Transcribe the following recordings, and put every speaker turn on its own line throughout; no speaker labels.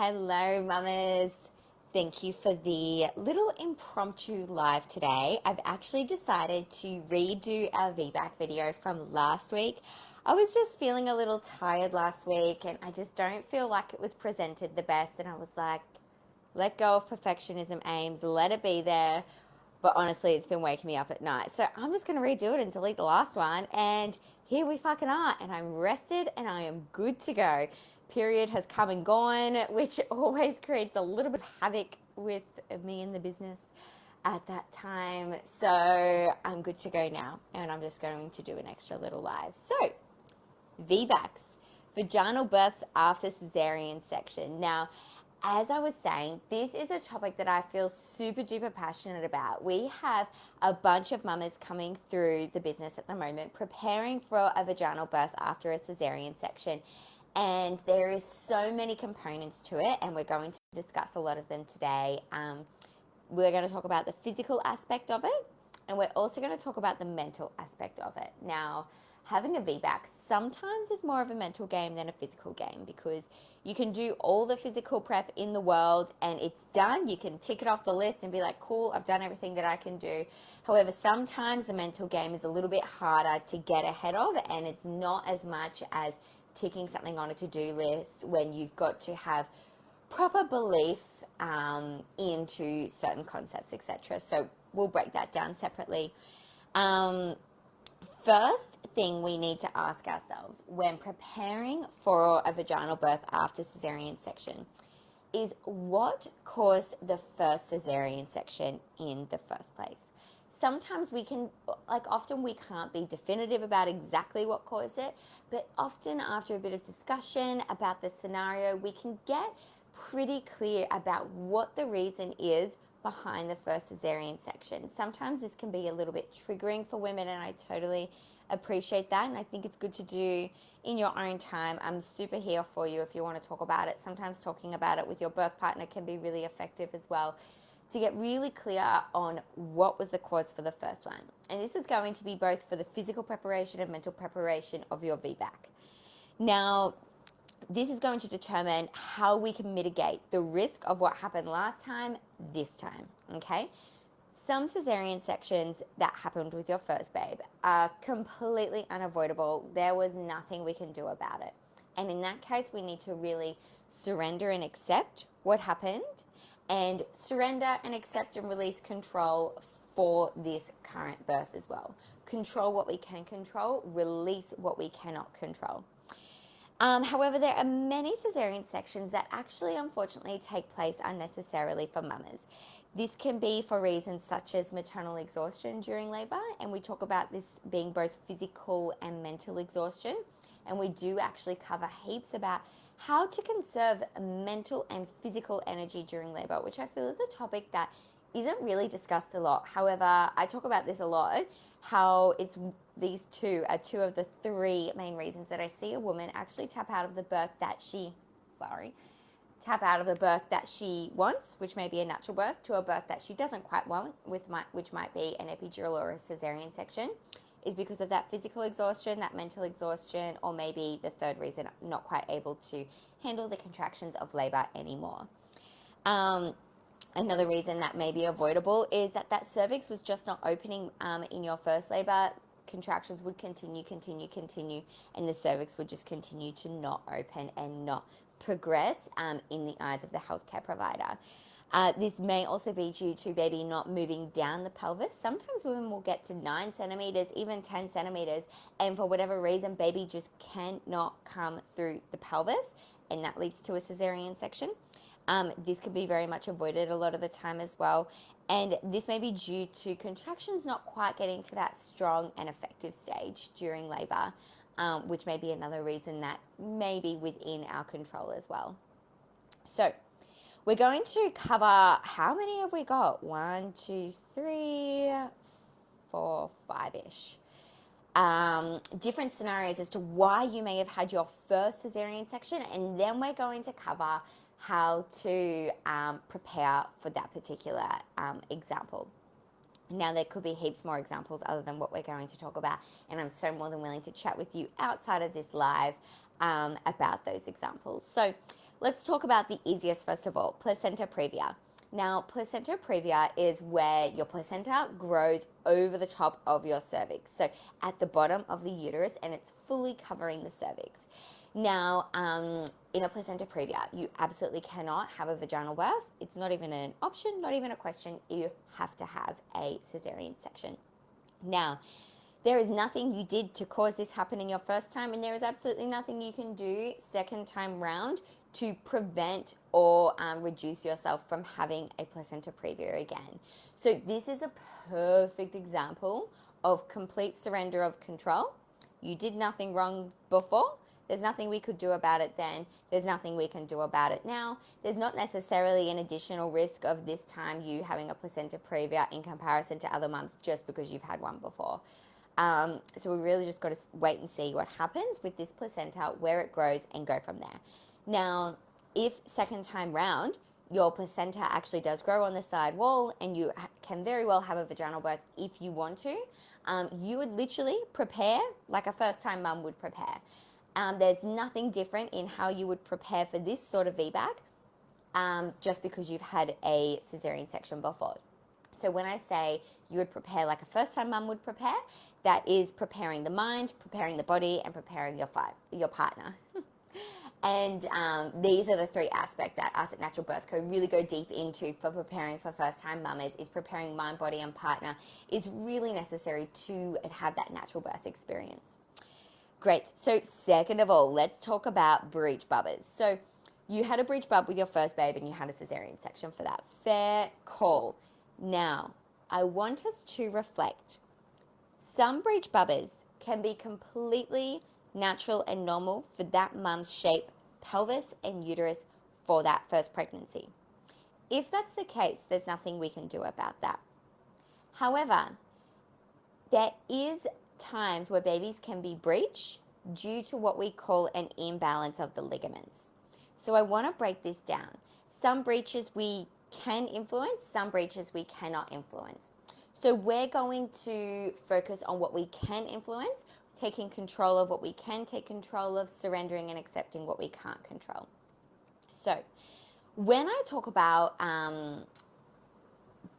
Hello, mamas. Thank you for the little impromptu live today. I've actually decided to redo our VBAC video from last week. I was just feeling a little tired last week and I just don't feel like it was presented the best. And I was like, let go of perfectionism aims, let it be there. But honestly, it's been waking me up at night. So I'm just going to redo it and delete the last one. And here we fucking are. And I'm rested and I am good to go. Period has come and gone, which always creates a little bit of havoc with me in the business at that time. So I'm good to go now. And I'm just going to do an extra little live. So VBACs, vaginal births after cesarean section. Now, as I was saying, this is a topic that I feel super duper passionate about. We have a bunch of mamas coming through the business at the moment, preparing for a vaginal birth after a cesarean section. And there is so many components to it, and we're going to discuss a lot of them today. We're going to talk about the physical aspect of it, and we're also going to talk about the mental aspect of it. Now, having a VBAC sometimes is more of a mental game than a physical game, because you can do all the physical prep in the world and it's done. You can tick it off the list and be like, cool, I've done everything that I can do. However, sometimes the mental game is a little bit harder to get ahead of, and it's not as much as ticking something on a to-do list when you've got to have proper belief into certain concepts, etc. So we'll break that down separately. First thing we need to ask ourselves when preparing for a vaginal birth after cesarean section is, what caused the first cesarean section in the first place? Sometimes we can, often we can't be definitive about exactly what caused it, but often after a bit of discussion about the scenario, we can get pretty clear about what the reason is behind the first cesarean section. Sometimes this can be a little bit triggering for women, and I totally appreciate that, and I think it's good to do in your own time. I'm super here for you if you want to talk about it. Sometimes talking about it with your birth partner can be really effective as well, to get really clear on what was the cause for the first one. And this is going to be both for the physical preparation and mental preparation of your VBAC. Now, this is going to determine how we can mitigate the risk of what happened last time this time, okay? Some cesarean sections that happened with your first babe are completely unavoidable. There was nothing we can do about it. And in that case, we need to really surrender and accept what happened, and surrender and accept and release control for this current birth as well. Control what we can control, release what we cannot control. However, there are many cesarean sections that actually unfortunately take place unnecessarily for mamas. This can be for reasons such as maternal exhaustion during labour, and we talk about this being both physical and mental exhaustion. And we do actually cover heaps about how to conserve mental and physical energy during labour, which I feel is a topic that isn't really discussed a lot. However, I talk about this a lot, how these two are two of the three main reasons that I see a woman actually tap out of the birth that she wants, which may be a natural birth, to a birth that she doesn't quite want, which might be an epidural or a cesarean section, is because of that physical exhaustion, that mental exhaustion, or maybe the third reason, not quite able to handle the contractions of labour anymore. Another reason that may be avoidable is that cervix was just not opening in your first labour. Contractions would continue, and the cervix would just continue to not open and not progress in the eyes of the healthcare provider. This may also be due to baby not moving down the pelvis. Sometimes women will get to 9 centimeters, even 10 centimeters, and for whatever reason, baby just cannot come through the pelvis, and that leads to a cesarean section. This could be very much avoided a lot of the time as well. And this may be due to contractions not quite getting to that strong and effective stage during labour, which may be another reason that may be within our control as well. So we're going to cover, how many have we got? 1, 2, 3, 4, 5-ish. Different scenarios as to why you may have had your first cesarean section, and then we're going to cover how to prepare for that particular example. Now, there could be heaps more examples other than what we're going to talk about, and I'm so more than willing to chat with you outside of this live about those examples. So Let's talk about the easiest first of all, placenta previa. Now, placenta previa is where your placenta grows over the top of your cervix, so at the bottom of the uterus, and it's fully covering the cervix. Now, in a placenta previa, you absolutely cannot have a vaginal birth. It's not even an option, not even a question. You have to have a cesarean section. Now, there is nothing you did to cause this happening your first time, and there is absolutely nothing you can do second time round to prevent or reduce yourself from having a placenta previa again. So this is a perfect example of complete surrender of control. You did nothing wrong before. There's nothing we could do about it then. There's nothing we can do about it now. There's not necessarily an additional risk of this time you having a placenta previa in comparison to other mums just because you've had one before. So we really just got to wait and see what happens with this placenta, where it grows, and go from there. Now, if second time round, your placenta actually does grow on the side wall and you can very well have a vaginal birth if you want to, you would literally prepare like a first time mum would prepare. There's nothing different in how you would prepare for this sort of VBAC just because you've had a cesarean section before. So when I say you would prepare like a first time mum would prepare, that is preparing the mind, preparing the body, and preparing your partner. And these are the three aspects that us at Natural Birth Co really go deep into for preparing for first-time mamas. Is preparing mind, body, and partner is really necessary to have that natural birth experience. Great. So second of all, let's talk about breech bubbers. So you had a breech bub with your first babe and you had a cesarean section for that. Fair call. Now, I want us to reflect. Some breech bubbers can be completely natural and normal for that mum's shape, pelvis, and uterus for that first pregnancy. If that's the case, there's nothing we can do about that. However, there is times where babies can be breech due to what we call an imbalance of the ligaments. So I want to break this down. Some breaches we can influence, some breaches we cannot influence. So we're going to focus on what we can influence, taking control of what we can take control of, surrendering and accepting what we can't control. So when I talk about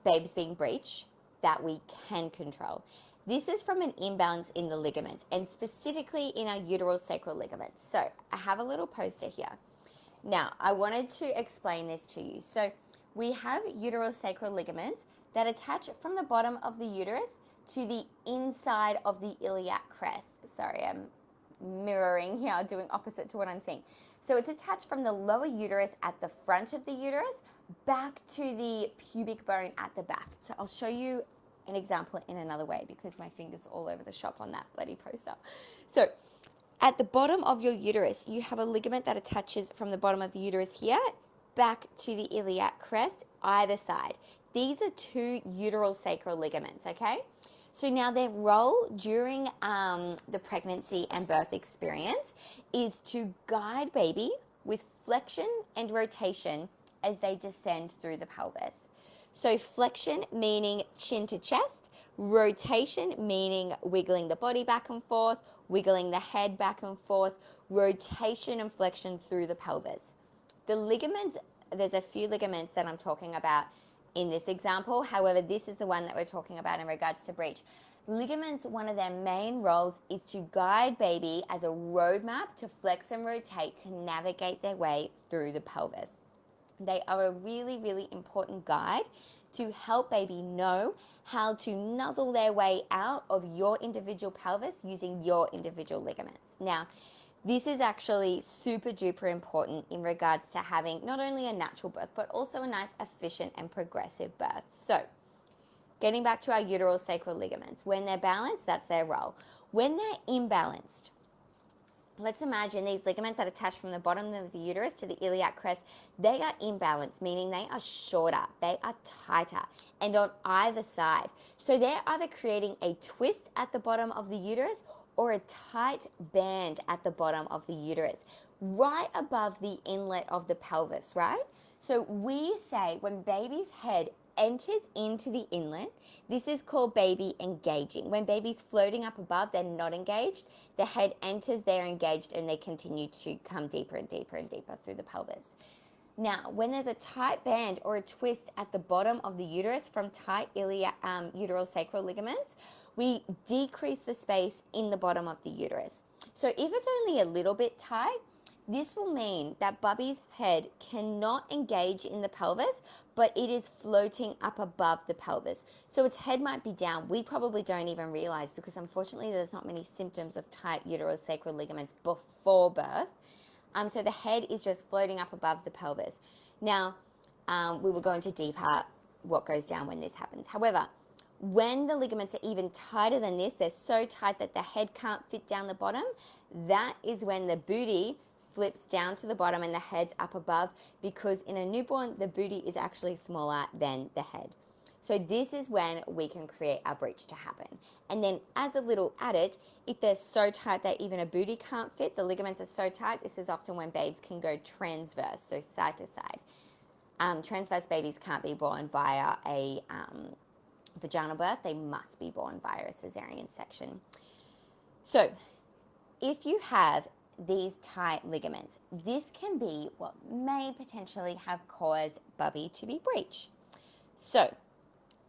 babes being breech that we can control, this is from an imbalance in the ligaments and specifically in our uteral sacral ligaments. So I have a little poster here. Now, I wanted to explain this to you. So we have uteral sacral ligaments that attach from the bottom of the uterus to the inside of the iliac crest. Sorry, I'm mirroring here, doing opposite to what I'm saying. So it's attached from the lower uterus at the front of the uterus back to the pubic bone at the back. So I'll show you an example in another way because my finger's all over the shop on that bloody poster. So at the bottom of your uterus, you have a ligament that attaches from the bottom of the uterus here back to the iliac crest, either side. These are two uteral sacral ligaments, okay? So now their role during the pregnancy and birth experience is to guide baby with flexion and rotation as they descend through the pelvis. So flexion meaning chin to chest, rotation meaning wiggling the body back and forth, wiggling the head back and forth, rotation and flexion through the pelvis. The ligaments, there's a few ligaments that I'm talking about in this example. However, this is the one that we're talking about in regards to breech. Ligaments, one of their main roles is to guide baby as a roadmap to flex and rotate to navigate their way through the pelvis. They are a really, really important guide to help baby know how to nuzzle their way out of your individual pelvis using your individual ligaments. Now, this is actually super duper important in regards to having not only a natural birth, but also a nice, efficient and progressive birth. So, getting back to our uteral sacral ligaments, when they're balanced, that's their role. When they're imbalanced, let's imagine these ligaments that attach from the bottom of the uterus to the iliac crest, they are imbalanced, meaning they are shorter, they are tighter, and on either side. So they're either creating a twist at the bottom of the uterus or a tight band at the bottom of the uterus, right above the inlet of the pelvis, right? So we say when baby's head enters into the inlet, this is called baby engaging. When baby's floating up above, they're not engaged. The head enters, they're engaged, and they continue to come deeper and deeper and deeper through the pelvis. Now, when there's a tight band or a twist at the bottom of the uterus from tight uteral sacral ligaments, we decrease the space in the bottom of the uterus. So if it's only a little bit tight, this will mean that Bubby's head cannot engage in the pelvis, but it is floating up above the pelvis. So its head might be down. We probably don't even realize, because unfortunately there's not many symptoms of tight uterosacral ligaments before birth. So the head is just floating up above the pelvis. Now, we will go into deeper what goes down when this happens. However, when the ligaments are even tighter than this, they're so tight that the head can't fit down the bottom, that is when the booty flips down to the bottom and the head's up above, because in a newborn, the booty is actually smaller than the head. So this is when we can create our breech to happen. And then as a little added, if they're so tight that even a booty can't fit, the ligaments are so tight, this is often when babes can go transverse, so side to side. Transverse babies can't be born via a vaginal birth. They must be born via a cesarean section. So if you have these tight ligaments, this can be what may potentially have caused Bubby to be breech. So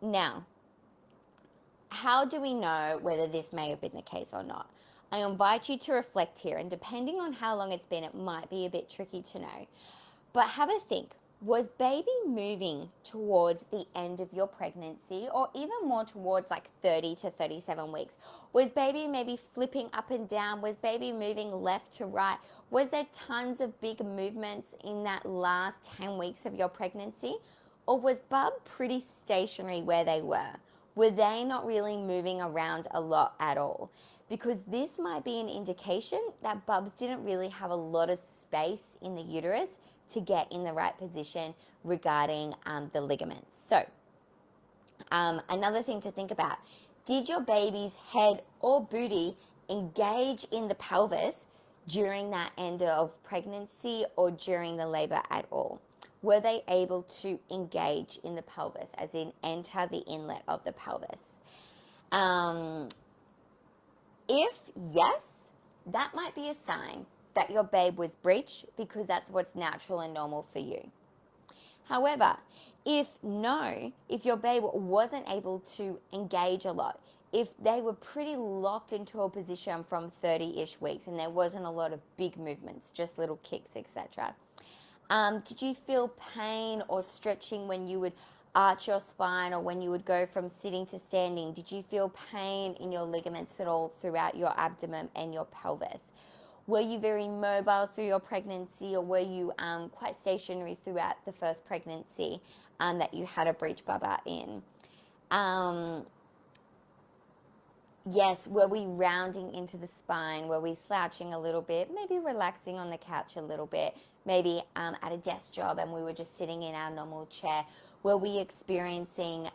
now, how do we know whether this may have been the case or not? I invite you to reflect here, and depending on how long it's been, it might be a bit tricky to know. But have a think. Was baby moving towards the end of your pregnancy, or even more towards like 30 to 37 weeks? Was baby maybe flipping up and down? Was baby moving left to right? Was there tons of big movements in that last 10 weeks of your pregnancy? Or was Bub pretty stationary where they were? Were they not really moving around a lot at all? Because this might be an indication that Bubs didn't really have a lot of space in the uterus to get in the right position regarding the ligaments. So another thing to think about, did your baby's head or booty engage in the pelvis during that end of pregnancy or during the labor at all? Were they able to engage in the pelvis, as in enter the inlet of the pelvis? If yes, that might be a sign that your babe was breech, because that's what's natural and normal for you. However, if no, if your babe wasn't able to engage a lot, if they were pretty locked into a position from 30-ish weeks and there wasn't a lot of big movements, just little kicks, etc., did you feel pain or stretching when you would arch your spine, or when you would go from sitting to standing? Did you feel pain in your ligaments at all throughout your abdomen and your pelvis? Were you very mobile through your pregnancy, or were you quite stationary throughout the first pregnancy that you had a breech bubba in? Yes, were we rounding into the spine? Were we slouching a little bit, maybe relaxing on the couch a little bit, maybe at a desk job and we were just sitting in our normal chair? Were we experiencing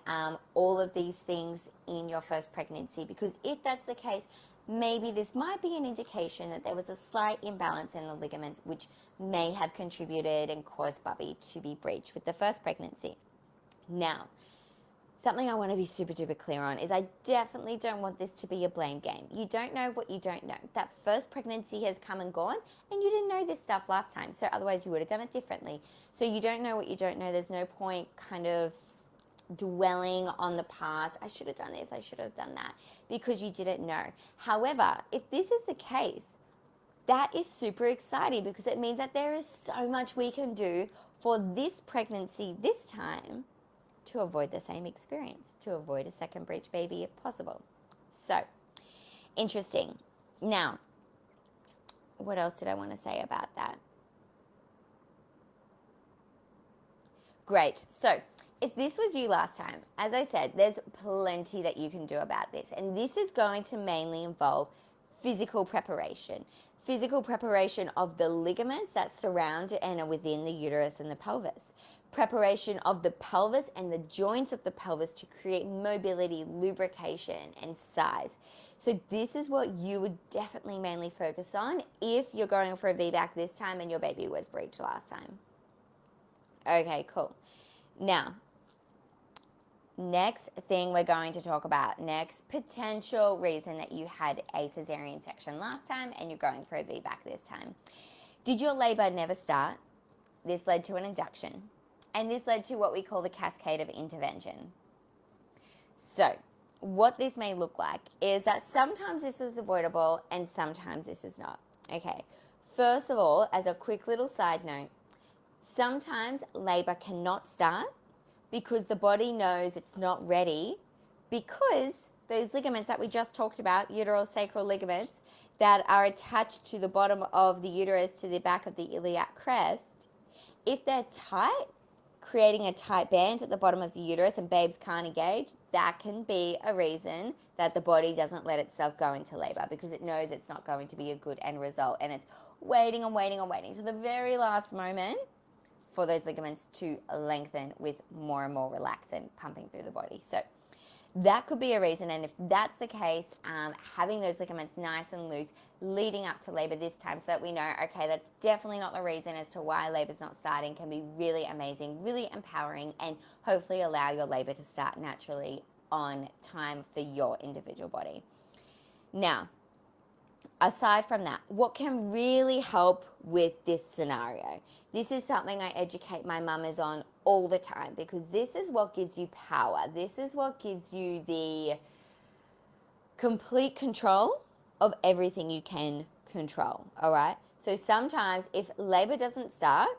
all of these things in your first pregnancy? Because if that's the case, maybe this might be an indication that there was a slight imbalance in the ligaments, which may have contributed and caused Bubby to be breech with the first pregnancy. Now, something I want to be super duper clear on is I definitely don't want this to be a blame game. You don't know what you don't know. That first pregnancy has come and gone, and you didn't know this stuff last time, so otherwise you would have done it differently. So you don't know what you don't know. There's no point kind of dwelling on the past. I should have done this, I should have done that, because you didn't know. However, if this is the case, that is super exciting, because it means that there is so much we can do for this pregnancy this time to avoid the same experience, to avoid a second breech baby if possible. So, interesting. Now, what else did I want to say about that? Great. So, if this was you last time, as I said, there's plenty that you can do about this. And this is going to mainly involve physical preparation. Physical preparation of the ligaments that surround and are within the uterus and the pelvis. Preparation of the pelvis and the joints of the pelvis to create mobility, lubrication, and size. So this is what you would definitely mainly focus on if you're going for a VBAC this time and your baby was breech last time. Okay, cool. Now, next thing we're going to talk about, next potential reason that you had a cesarean section last time and you're going for a VBAC this time. Did your labor never start? this led to an induction, and this led to what we call the cascade of intervention. So what this may look like is that sometimes this is avoidable and sometimes this is not. Okay, first of all, as a quick little side note, sometimes labor cannot start because the body knows it's not ready, because those ligaments that we just talked about, uteral sacral ligaments, that are attached to the bottom of the uterus to the back of the iliac crest, if they're tight, creating a tight band at the bottom of the uterus and babes can't engage, that can be a reason that the body doesn't let itself go into labor, because it knows it's not going to be a good end result, and it's waiting and waiting and waiting to the very last moment for those ligaments to lengthen with more and more relaxant pumping through the body. So that could be a reason, and if that's the case, having those ligaments nice and loose leading up to labor this time, so that we know, okay, that's definitely not the reason as to why labor's not starting, can be really amazing, really empowering, and hopefully allow your labor to start naturally on time for your individual body. Now, aside from that, what can really help with this scenario? This is something I educate my mamas on all the time, because this is what gives you power. This is what gives you the complete control of everything you can control, all right? So sometimes if labor doesn't start,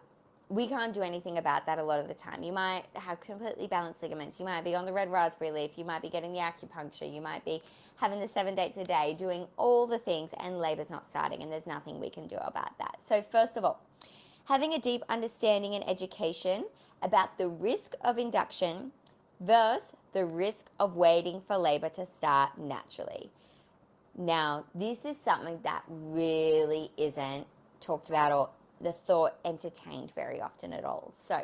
we can't do anything about that a lot of the time. You might have completely balanced ligaments. You might be on the red raspberry leaf. You might be getting the acupuncture. You might be having the 7 dates a day, doing all the things, and labor's not starting, and there's nothing we can do about that. So first of all, having a deep understanding and education about the risk of induction versus the risk of waiting for labor to start naturally. Now, this is something that really isn't talked about or the thought entertained very often at all. So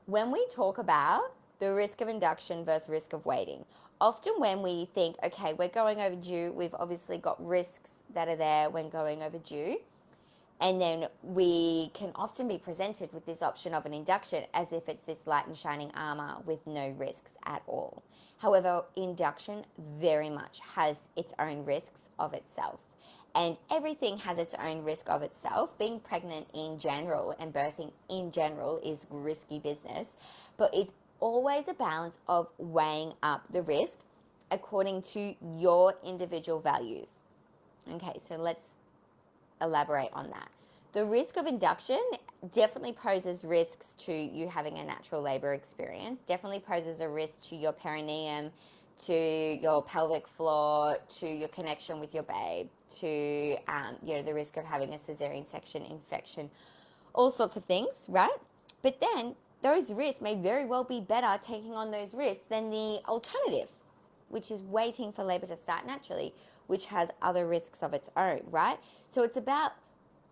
when we talk about the risk of induction versus risk of waiting, often when we think, okay, we're going overdue, we've obviously got risks that are there when going overdue, and then we can often be presented with this option of an induction as if it's this light and shining armor with no risks at all. However, induction very much has its own risks of itself. And everything has its own risk of itself. Being pregnant in general and birthing in general is risky business, but it's always a balance of weighing up the risk according to your individual values. Okay, so let's elaborate on that. The risk of induction definitely poses risks to you having a natural labor experience, definitely poses a risk to your perineum, to your pelvic floor, to your connection with your babe, to the risk of having a cesarean section infection, all sorts of things, right? But then those risks may very well be better taking on those risks than the alternative, which is waiting for labor to start naturally, which has other risks of its own, right? So it's about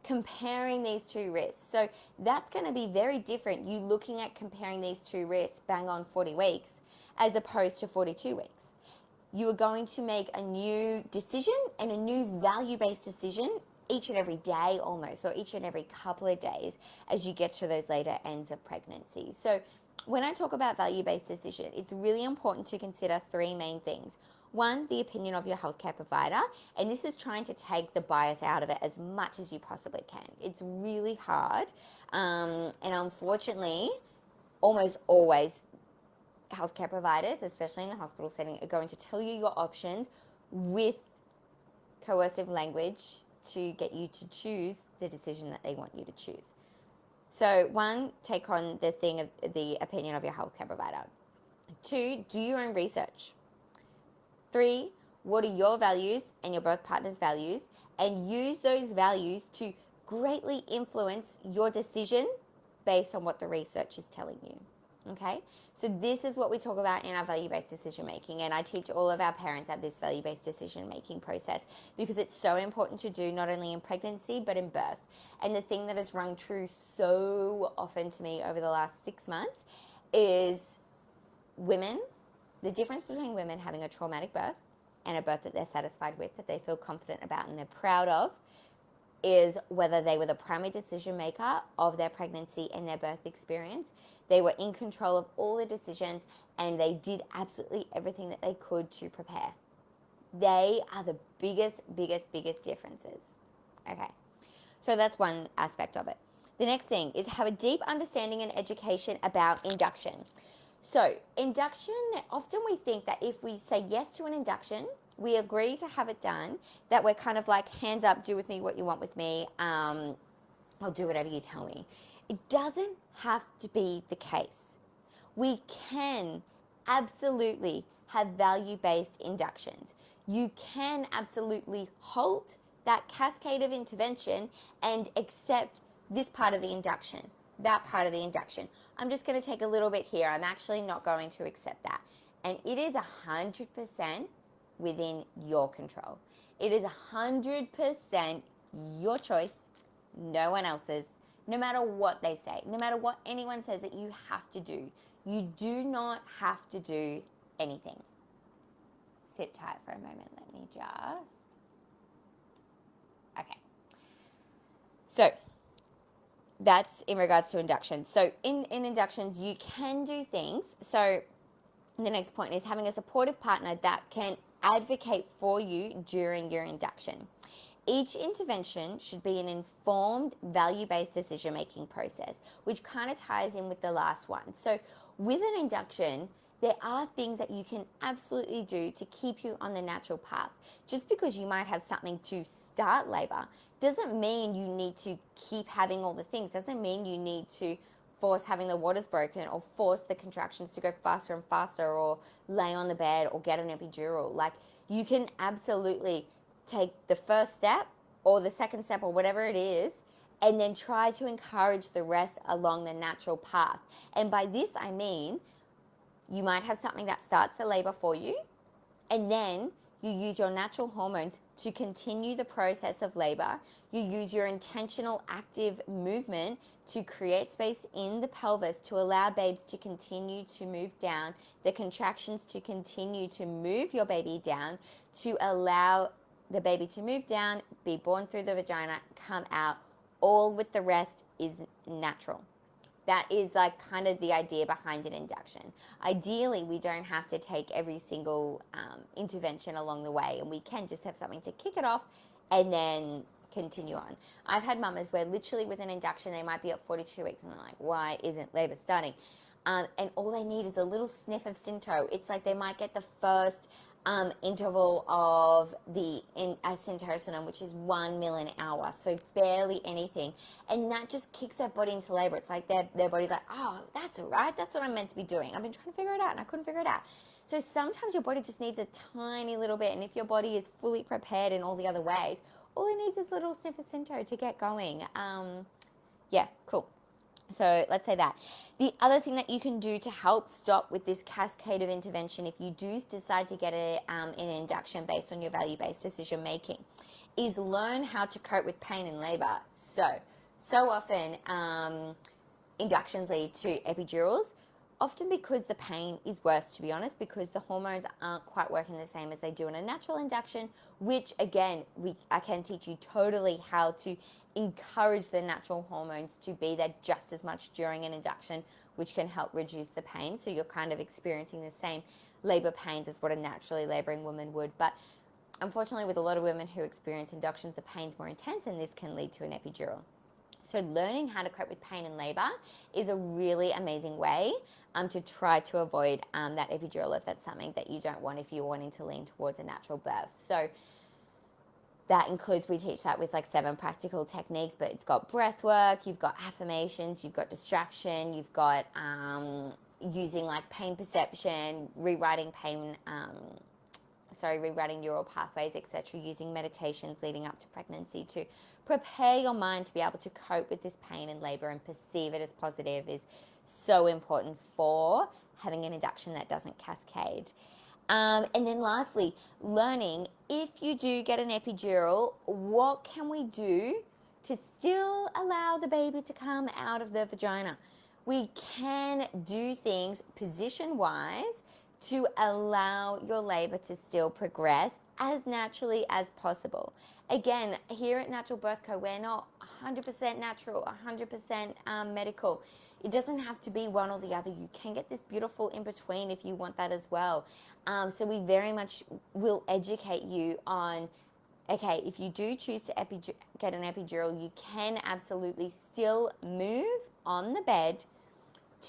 comparing these two risks. So that's going to be very different, you looking at comparing these two risks bang on 40 weeks as opposed to 42 weeks. You are going to make a new decision and a new value-based decision each and every day almost, or each and every couple of days as you get to those later ends of pregnancy. So when I talk about value-based decision, it's really important to consider three main things. One, the opinion of your healthcare provider, and this is trying to take the bias out of it as much as you possibly can. It's really hard, and unfortunately, almost always healthcare providers, especially in the hospital setting, are going to tell you your options with coercive language to get you to choose the decision that they want you to choose. So one, take on the thing of the opinion of your healthcare provider. Two, do your own research. Three, what are your values and your birth partner's values, and use those values to greatly influence your decision based on what the research is telling you. Okay, so this is what we talk about in our value-based decision making, and I teach all of our parents at this value-based decision making process because it's so important to do not only in pregnancy but in birth. And the thing that has rung true so often to me over the last 6 months is the difference between women having a traumatic birth and a birth that they're satisfied with, that they feel confident about and they're proud of, is whether they were the primary decision maker of their pregnancy and their birth experience. They were in control of all the decisions and they did absolutely everything that they could to prepare. They are the biggest differences. Okay, so that's one aspect of it. The next thing is have a deep understanding and education about induction. So induction, often we think that if we say yes to an induction, we agree to have it done, that we're kind of like, hands up, do with me what you want with me, I'll do whatever you tell me. It doesn't have to be the case. We can absolutely have value-based inductions. You can absolutely halt that cascade of intervention and accept this part of the induction, that part of the induction. I'm just going to take a little bit here. I'm actually not going to accept that. And it is 100% within your control. It is 100% your choice, no one else's, no matter what they say, no matter what anyone says that you have to do. You do not have to do anything. Sit tight for a moment. Let me just... Okay. So that's in regards to induction. So in inductions, you can do things. So the next point is having a supportive partner that can advocate for you during your induction. Each intervention should be an informed, value-based decision-making process, which kind of ties in with the last one. So with an induction, there are things that you can absolutely do to keep you on the natural path. Just because you might have something to start labor doesn't mean you need to keep having all the things, doesn't mean you need to force having the waters broken or force the contractions to go faster and faster or lay on the bed or get an epidural. Like, you can absolutely take the first step or the second step or whatever it is and then try to encourage the rest along the natural path. And by this I mean, you might have something that starts the labor for you, and then you use your natural hormones to continue the process of labor. You use your intentional active movement to create space in the pelvis to allow babes to continue to move down, the contractions to continue to move your baby down, to allow the baby to move down, be born through the vagina, come out, all with the rest is natural. That is like kind of the idea behind an induction. Ideally, we don't have to take every single intervention along the way, and we can just have something to kick it off and then continue on. I've had mamas where literally with an induction, they might be at 42 weeks and they're like, why isn't labor starting? And all they need is a little sniff of Synto. It's like they might get the first interval of the syntocinon, which is 1 mil an hour, so barely anything, and that just kicks their body into labor. It's like their body's like, oh, that's right, that's what I'm meant to be doing. I've been trying to figure it out and I couldn't figure it out. So sometimes your body just needs a tiny little bit, and if your body is fully prepared in all the other ways, all it needs is a little sniff of Synto to get going. Yeah, cool. So let's say that. The other thing that you can do to help stop with this cascade of intervention, if you do decide to get an induction based on your value-based decision making, is learn how to cope with pain in labor. So often inductions lead to epidurals, often because the pain is worse, to be honest, because the hormones aren't quite working the same as they do in a natural induction, which again, I can teach you totally how to encourage the natural hormones to be there just as much during an induction, which can help reduce the pain. So you're kind of experiencing the same labor pains as what a naturally laboring woman would. But unfortunately, with a lot of women who experience inductions, the pain's more intense, and this can lead to an epidural. So learning how to cope with pain in labor is a really amazing way to try to avoid that epidural if that's something that you don't want, if you're wanting to lean towards a natural birth. So that includes, we teach that with like 7 practical techniques, but it's got breath work, you've got affirmations, you've got distraction, you've got using like pain perception, rewriting neural pathways, etc., using meditations leading up to pregnancy to prepare your mind to be able to cope with this pain in labor and perceive it as positive is so important for having an induction that doesn't cascade. And then lastly, learning, if you do get an epidural, what can we do to still allow the baby to come out of the vagina? We can do things position-wise to allow your labor to still progress as naturally as possible. Again, here at Natural Birth Co, we're not 100% natural, 100% medical. It doesn't have to be one or the other. You can get this beautiful in between if you want that as well. So we very much will educate you on Okay, if you do choose to get an epidural, you can absolutely still move on the bed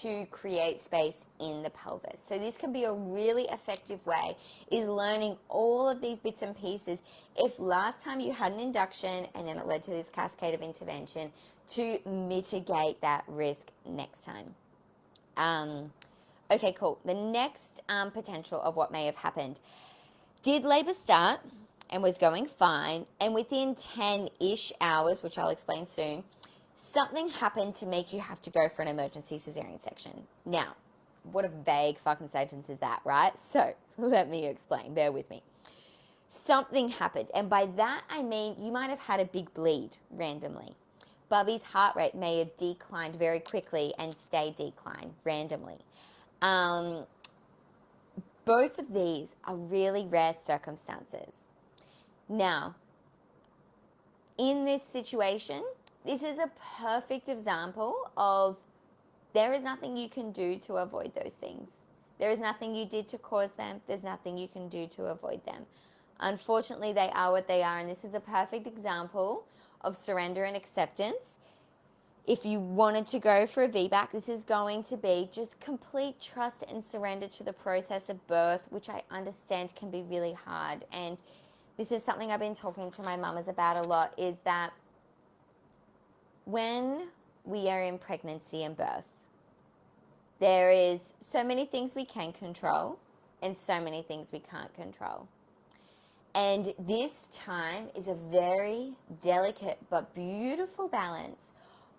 to create space in the pelvis. So this can be a really effective way, is learning all of these bits and pieces. If last time you had an induction and then it led to this cascade of intervention, to mitigate that risk next time. Okay, cool. The next potential of what may have happened. Did labor start and was going fine, and within 10-ish hours, which I'll explain soon, something happened to make you have to go for an emergency cesarean section. Now, what a vague fucking sentence is that, right? So let me explain. Bear with me. Something happened, and by that I mean you might have had a big bleed randomly. Bubby's heart rate may have declined very quickly and stayed declined randomly. Both of these are really rare circumstances. Now, in this situation, this is a perfect example of there is nothing you can do to avoid those things. There is nothing you did to cause them. There's nothing you can do to avoid them. Unfortunately, they are what they are, and this is a perfect example of surrender and acceptance. If you wanted to go for a VBAC, this is going to be just complete trust and surrender to the process of birth, which I understand can be really hard. And this is something I've been talking to my mamas about a lot, is that when we are in pregnancy and birth, there is so many things we can control and so many things we can't control. And this time is a very delicate but beautiful balance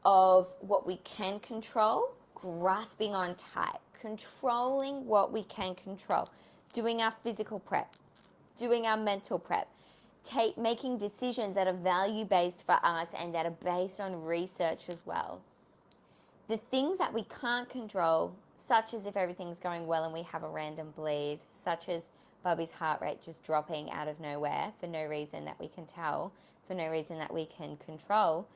of what we can control, grasping on tight, controlling what we can control, doing our physical prep, doing our mental prep, making decisions that are value-based for us and that are based on research as well. The things that we can't control, such as if everything's going well and we have a random bleed, such as Bubby's heart rate just dropping out of nowhere for no reason that we can tell, for no reason that we can control,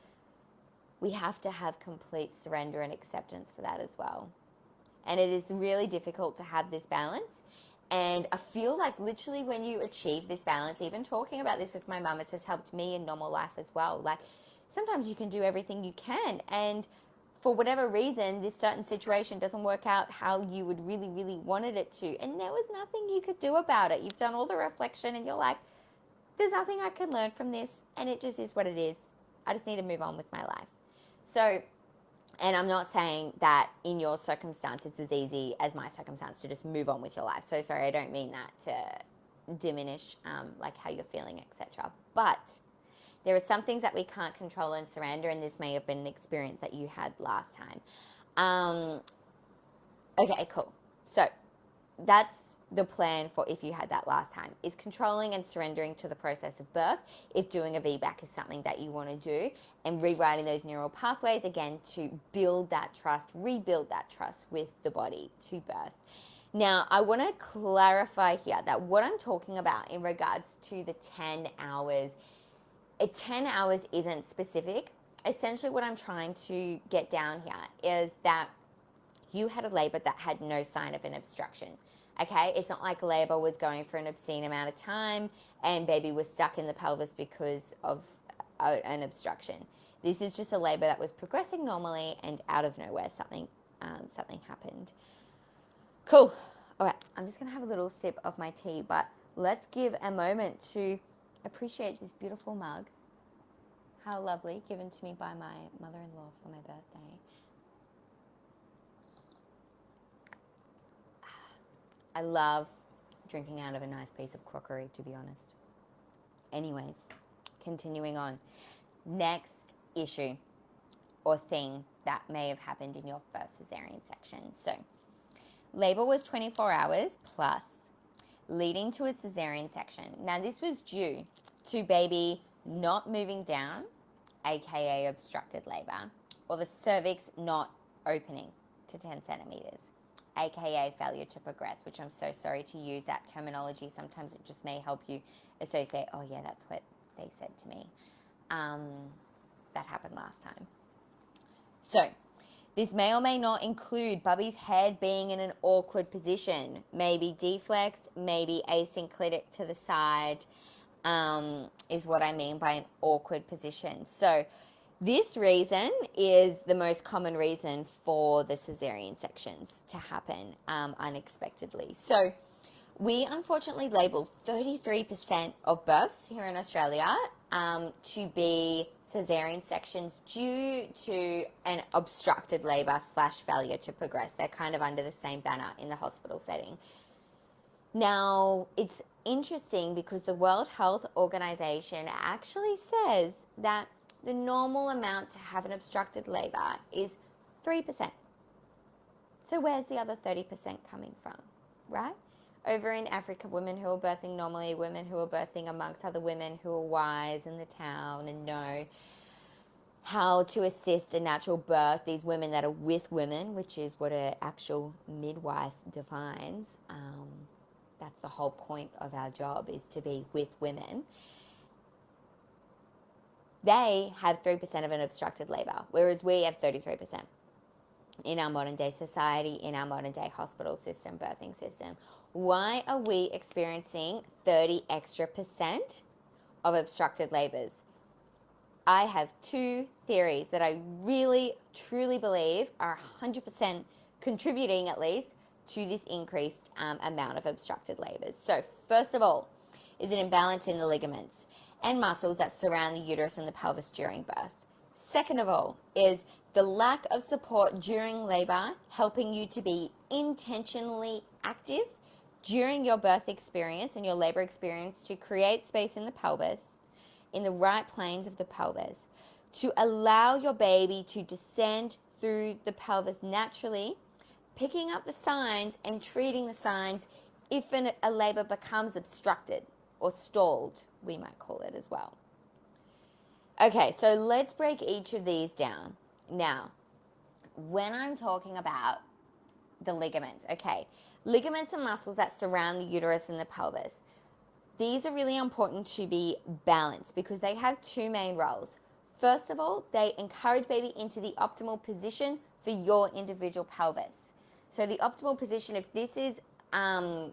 we have to have complete surrender and acceptance for that as well. And it is really difficult to have this balance. And I feel like literally when you achieve this balance, even talking about this with my mum, it has helped me in normal life as well. Like sometimes you can do everything you can, and for whatever reason, this certain situation doesn't work out how you would really, really wanted it to. And there was nothing you could do about it. You've done all the reflection and you're like, there's nothing I can learn from this. And it just is what it is. I just need to move on with my life. So, and I'm not saying that in your circumstance it's as easy as my circumstance to just move on with your life. So sorry, I don't mean that to diminish like how you're feeling, etc. But there are some things that we can't control and surrender, and this may have been an experience that you had last time. Okay, cool. So that's the plan for if you had that last time, is controlling and surrendering to the process of birth if doing a VBAC is something that you want to do, and rewriting those neural pathways again to build that trust, rebuild that trust with the body to birth. Now, I want to clarify here that what I'm talking about in regards to the 10 hours, 10 hours isn't specific. Essentially what I'm trying to get down here is that you had a labor that had no sign of an obstruction. Okay, it's not like labor was going for an obscene amount of time and baby was stuck in the pelvis because of an obstruction. This is just a labor that was progressing normally, and out of nowhere something happened. Cool. All right, I'm just gonna have a little sip of my tea, but let's give a moment to appreciate this beautiful mug. How lovely, given to me by my mother-in-law for my birthday. I love drinking out of a nice piece of crockery, to be honest. Anyways, continuing on. Next issue or thing that may have happened in your first cesarean section. So, labor was 24 hours plus, leading to a cesarean section. Now, this was due to baby not moving down, aka obstructed labor, or the cervix not opening to 10 centimeters, aka failure to progress, which I'm so sorry to use that terminology. Sometimes it just may help you associate, oh yeah, that's what they said to me. That happened last time. So, this may or may not include Bubby's head being in an awkward position, maybe deflexed, maybe asynclitic to the side. is what I mean by an awkward position. So this reason is the most common reason for the cesarean sections to happen unexpectedly. So we unfortunately label 33% of births here in Australia to be cesarean sections due to an obstructed labour / failure to progress. They're kind of under the same banner in the hospital setting. Now, it's interesting because the World Health Organization actually says that the normal amount to have an obstructed labour is 3%. So where's the other 30% coming from, right? Over in Africa, women who are birthing normally, women who are birthing amongst other women who are wise in the town and know how to assist a natural birth, these women that are with women, which is what an actual midwife defines. That's the whole point of our job, is to be with women. They have 3% of an obstructed labour, whereas we have 33% in our modern day society, in our modern day hospital system, birthing system. Why are we experiencing 30 extra % of obstructed labours? I have two theories that I really, truly believe are 100% contributing, at least, to this increased amount of obstructed labours. So first of all is an imbalance in the ligaments and muscles that surround the uterus and the pelvis during birth. Second of all is the lack of support during labour, helping you to be intentionally active during your birth experience and your labour experience to create space in the pelvis, in the right planes of the pelvis, to allow your baby to descend through the pelvis naturally, picking up the signs and treating the signs if a labour becomes obstructed or stalled, we might call it as well. Okay, so let's break each of these down. Now, when I'm talking about the ligaments, okay, ligaments and muscles that surround the uterus and the pelvis, these are really important to be balanced because they have two main roles. First of all, they encourage baby into the optimal position for your individual pelvis. So the optimal position, if this is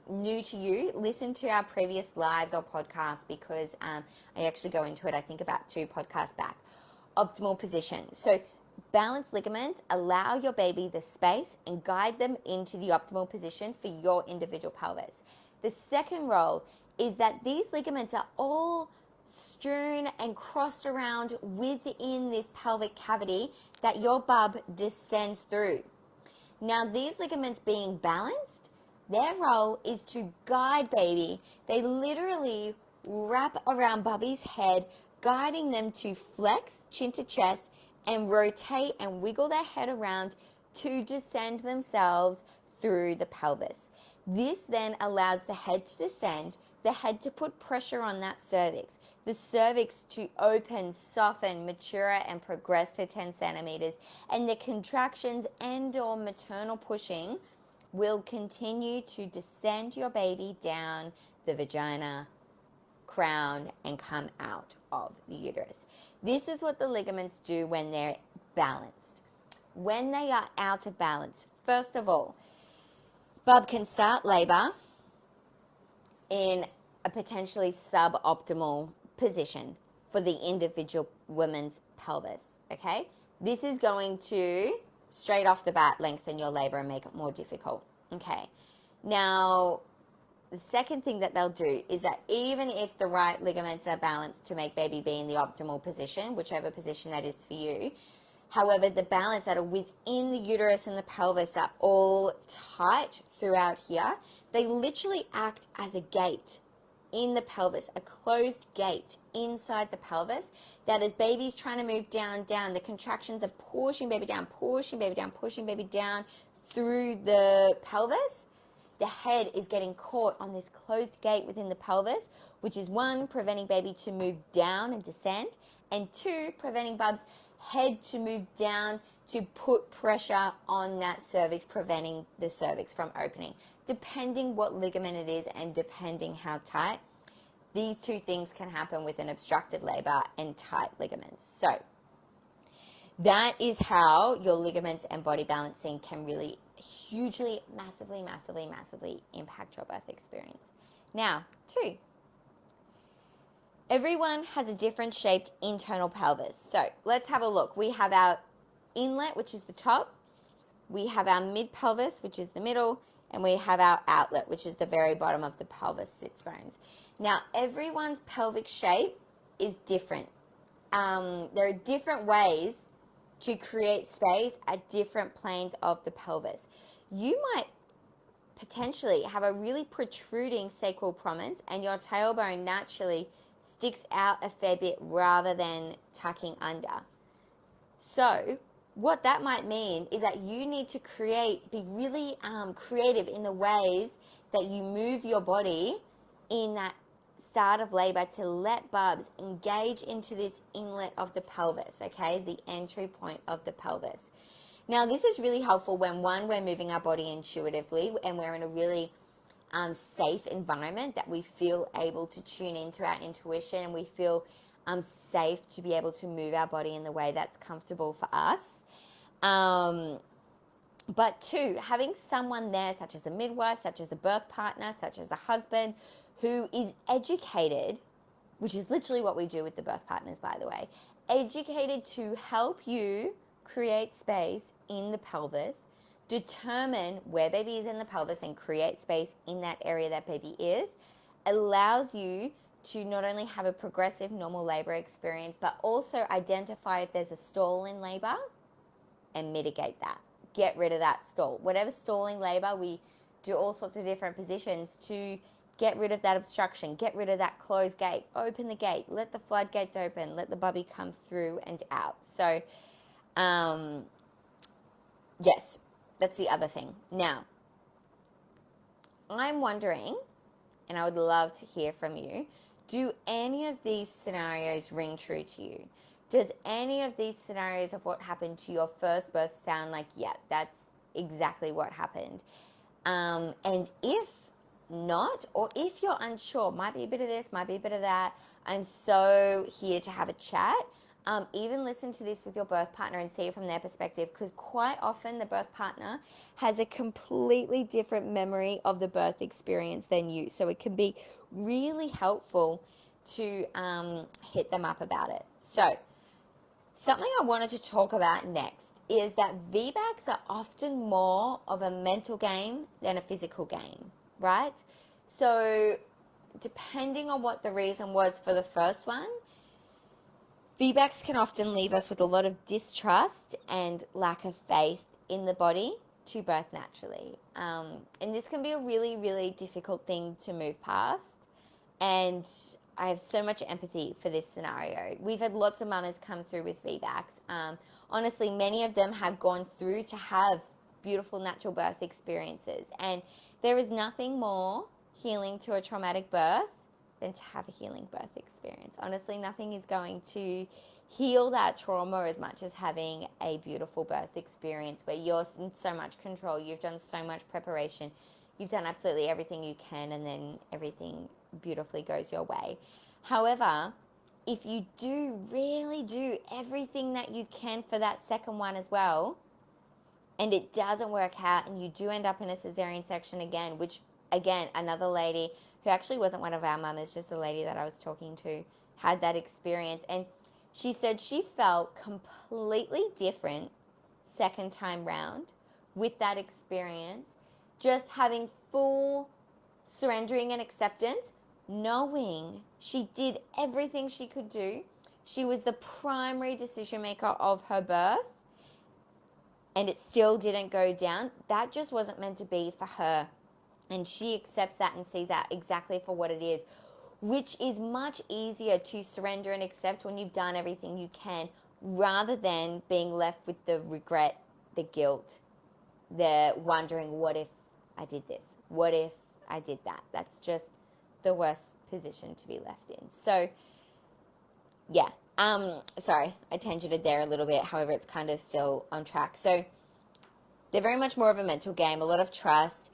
new to you, listen to our previous lives or podcasts because I actually go into it, I think about 2 podcasts back. Optimal position. So balanced ligaments allow your baby the space and guide them into the optimal position for your individual pelvis. The second role is that these ligaments are all strewn and crossed around within this pelvic cavity that your bub descends through. Now, these ligaments being balanced, their role is to guide baby. They literally wrap around bubby's head, guiding them to flex chin to chest and rotate and wiggle their head around to descend themselves through the pelvis. This then allows the head to descend, the head to put pressure on that cervix, the cervix to open, soften, mature, and progress to 10 centimeters, and the contractions and or maternal pushing will continue to descend your baby down the vagina, crown, and come out of the uterus. This is what the ligaments do when they're balanced. When they are out of balance, first of all, bub can start labor in a potentially suboptimal position for the individual woman's pelvis, okay? This is going to, straight off the bat, lengthen your labor and make it more difficult, okay? Now, the second thing that they'll do is that even if the right ligaments are balanced to make baby be in the optimal position, whichever position that is for you, however, the balance that are within the uterus and the pelvis are all tight throughout here. They literally act as a gate in the pelvis, a closed gate inside the pelvis that as baby's trying to move down, the contractions are pushing baby down, pushing baby down, pushing baby down through the pelvis. The head is getting caught on this closed gate within the pelvis, which is 1, preventing baby to move down and descend, and 2, preventing bub's head to move down to put pressure on that cervix, preventing the cervix from opening. Depending what ligament it is and depending how tight, these two things can happen with an obstructed labor and tight ligaments. So that is how your ligaments and body balancing can really hugely, massively, massively, massively impact your birth experience. Now, 2, Everyone has a different shaped internal pelvis. So let's have a look. We have our inlet, which is the top. We have our mid pelvis, which is the middle. And we have our outlet, which is the very bottom of the pelvis sits bones. Now, everyone's pelvic shape is different. There are different ways to create space at different planes of the pelvis. You might potentially have a really protruding sacral prominence and your tailbone naturally sticks out a fair bit rather than tucking under. So what that might mean is that you need to be really creative in the ways that you move your body in that start of labor to let bubs engage into this inlet of the pelvis, okay, the entry point of the pelvis. Now, this is really helpful when, one, we're moving our body intuitively and we're in a really safe environment that we feel able to tune into our intuition and we feel safe to be able to move our body in the way that's comfortable for us. But two, having someone there, such as a midwife, such as a birth partner, such as a husband, who is educated, which is literally what we do with the birth partners, by the way, educated to help you create space in the pelvis, determine where baby is in the pelvis and create space in that area that baby is, allows you to not only have a progressive normal labor experience, but also identify if there's a stall in labor and mitigate that. Get rid of that stall. Whatever stalling labor, we do all sorts of different positions to get rid of that obstruction, get rid of that closed gate, open the gate, let the floodgates open, let the bubby come through and out. So, yes, that's the other thing. Now, I'm wondering, and I would love to hear from you, do any of these scenarios ring true to you? Does any of these scenarios of what happened to your first birth sound like, yeah, that's exactly what happened? And if not, or if you're unsure, might be a bit of this, might be a bit of that, I'm so here to have a chat. Even listen to this with your birth partner and see it from their perspective, because quite often the birth partner has a completely different memory of the birth experience than you. So it can be really helpful to hit them up about it. So something I wanted to talk about next is that VBACs are often more of a mental game than a physical game, right? So depending on what the reason was for the first one, VBACs can often leave us with a lot of distrust and lack of faith in the body to birth naturally. And this can be a really, really difficult thing to move past. And I have so much empathy for this scenario. We've had lots of mamas come through with VBACs. Honestly, many of them have gone through to have beautiful natural birth experiences. And there is nothing more healing to a traumatic birth than to have a healing birth experience. Honestly, nothing is going to heal that trauma as much as having a beautiful birth experience where you're in so much control, you've done so much preparation, you've done absolutely everything you can, and then everything beautifully goes your way. However, if you really do everything that you can for that second one as well, and it doesn't work out and you do end up in a cesarean section again, which again, another lady who actually wasn't one of our mamas, just a lady that I was talking to, had that experience. And she said she felt completely different second time round with that experience, just having full surrendering and acceptance, knowing she did everything she could do. She was the primary decision maker of her birth, and it still didn't go down. That just wasn't meant to be for her. And she accepts that and sees that exactly for what it is, which is much easier to surrender and accept when you've done everything you can, rather than being left with the regret, the guilt, the wondering, what if I did this? What if I did that? That's just the worst position to be left in. So, yeah. Sorry, I tangented there a little bit. However, it's kind of still on track. So they're very much more of a mental game, a lot of trust.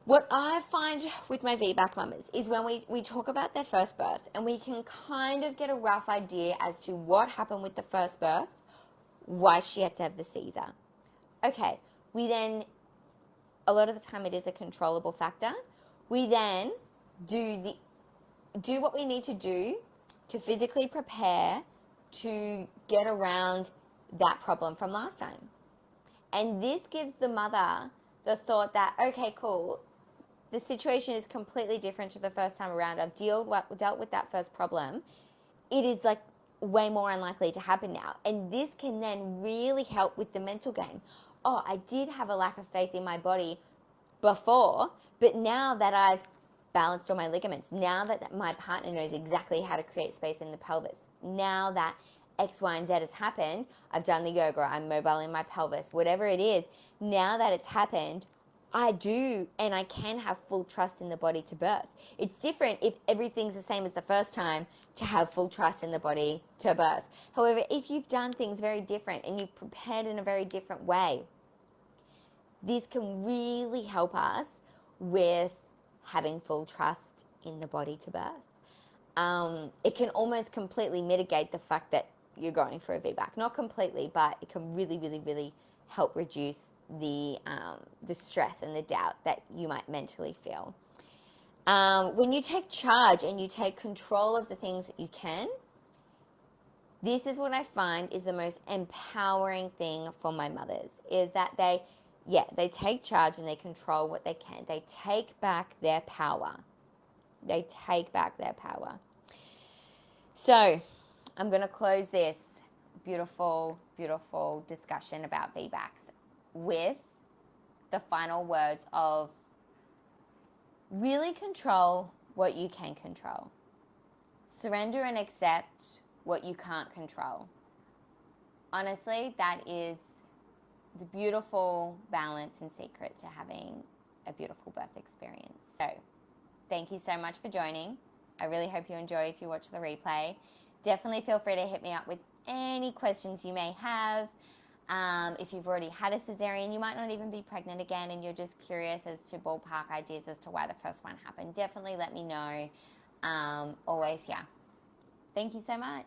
What I find with my VBAC mamas is when we talk about their first birth and we can kind of get a rough idea as to what happened with the first birth, why she had to have the Caesar. Okay, we then, a lot of the time it is a controllable factor. We then do what we need to do to physically prepare to get around that problem from last time. And this gives the mother the thought that, okay, cool, the situation is completely different to the first time around. I've dealt with that first problem. It is like way more unlikely to happen now. And this can then really help with the mental game. Oh, I did have a lack of faith in my body before, but now that I've balanced all my ligaments, now that my partner knows exactly how to create space in the pelvis, now that X, Y, and Z has happened, I've done the yoga, I'm mobile in my pelvis, whatever it is, now that it's happened, I do and I can have full trust in the body to birth. It's different if everything's the same as the first time to have full trust in the body to birth. However, if you've done things very different and you've prepared in a very different way, this can really help us with having full trust in the body to birth. It can almost completely mitigate the fact that you're going for a VBAC. Not completely, but it can really, really, really help reduce the stress and the doubt that you might mentally feel. When you take charge and you take control of the things that you can, this is what I find is the most empowering thing for my mothers, is that they take charge and they control what they can. They take back their power. They take back their power. So I'm going to close this beautiful, beautiful discussion about VBACs with the final words of really control what you can control. Surrender and accept what you can't control. Honestly, that is the beautiful balance and secret to having a beautiful birth experience. So, thank you so much for joining. I really hope you enjoy if you watch the replay. Definitely feel free to hit me up with any questions you may have. If you've already had a cesarean, you might not even be pregnant again and you're just curious as to ballpark ideas as to why the first one happened. Definitely let me know. Always, yeah. Thank you so much.